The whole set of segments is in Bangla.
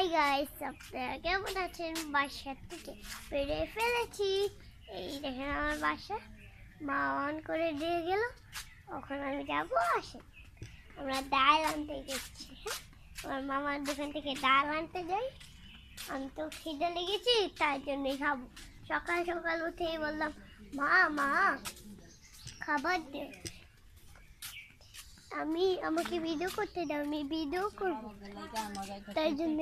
হাই গাইস, আপনারা কেমন আছেন? বাসা থেকে বেরিয়ে ফেলেছি। এই দেখেন আমার বাসা, মা অন করে দিয়ে গেল। ওখানে আমি যাবো। আসে আমরা ডাল আনতে গেছি। হ্যাঁ, আমার মামার দোকান থেকে ডাল আনতে যাই। আমি তো খিদে লেগেছি, তাই জন্যই খাবো। সকাল সকাল উঠেই বললাম, মা মা খাবার দে। আমাকে ভিডিও করতে দাও, আমি ভিডিও করবো। তাই জন্য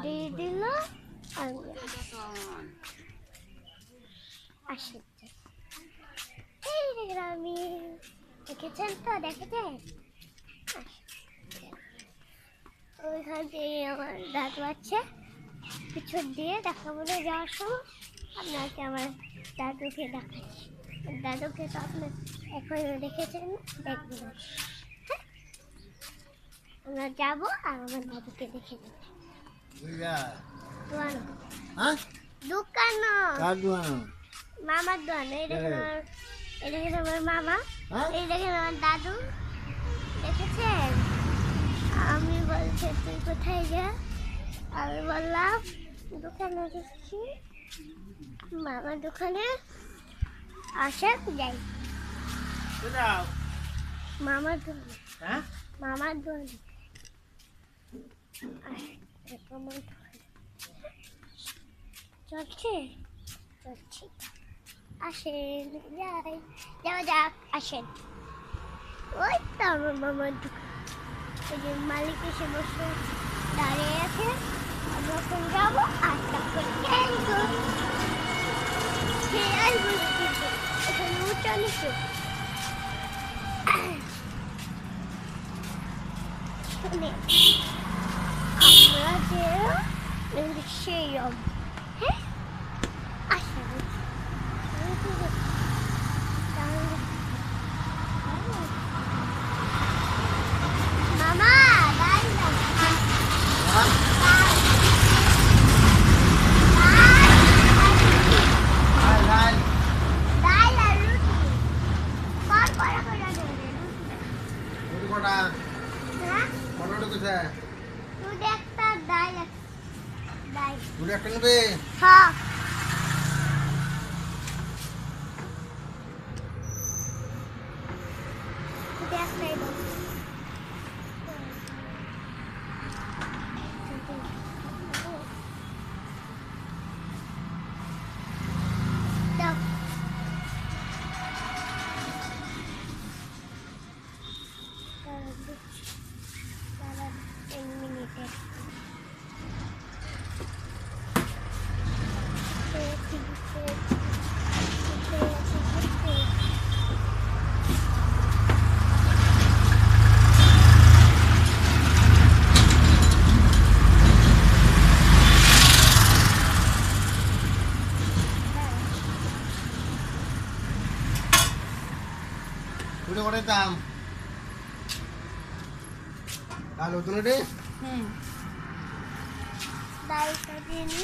দিয়ে দিল। আমি দেখেছেন তো, দেখেছেন ওইখান থেকে আমার দাদু আছে পিছন দিয়ে দেখাবো না যাওয়ার সময়। আপনাকে আমার দাদুকে দেখাচ্ছি। দাদুকে তো আপনার এখন দেখেছেন, দেখবেন। হ্যাঁ, আমরা যাবো আর আমার দাদুকে দেখে নেবো। দোকান মামার দোকান। এই দেখেন আমার মামা, এই দেখেন আমার দাদু। দেখেছেন? আমি বলছি তুই কোথায় যা? আমি বললাম দোকানে যাচ্ছি। মামার দোকানে আসে যাই। মামার দোকানে, মামার দোকানে চলছে চলছি। আসেন, যাই, যাওয়া যাক। আসেন। ওই তো আমার মামার দোকান। ওই যে মালিক এসে বসে দাঁড়িয়ে আছে। আমরা এখন যাবো আর তারপরে এখানে উঁচা নিচু। আমরা যে সেই হ্যাঁ আসা মামা হ্যাঁ করে দাম আলো তো রে। ডালটা দিয়ে নি।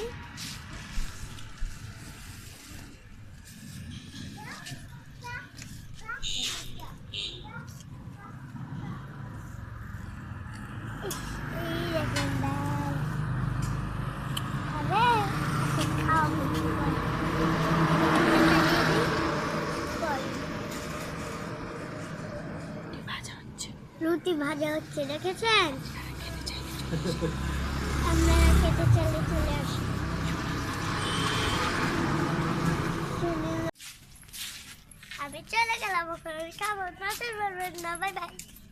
এই দেখেন ডাল খাবে, খাওয়াবো। রুটি ভাজা হচ্ছে, দেখেছেন? আমরা খেতে চলে আসি। আমি চলে গেলাম, ওখানে খাবো। না, বাই বাই।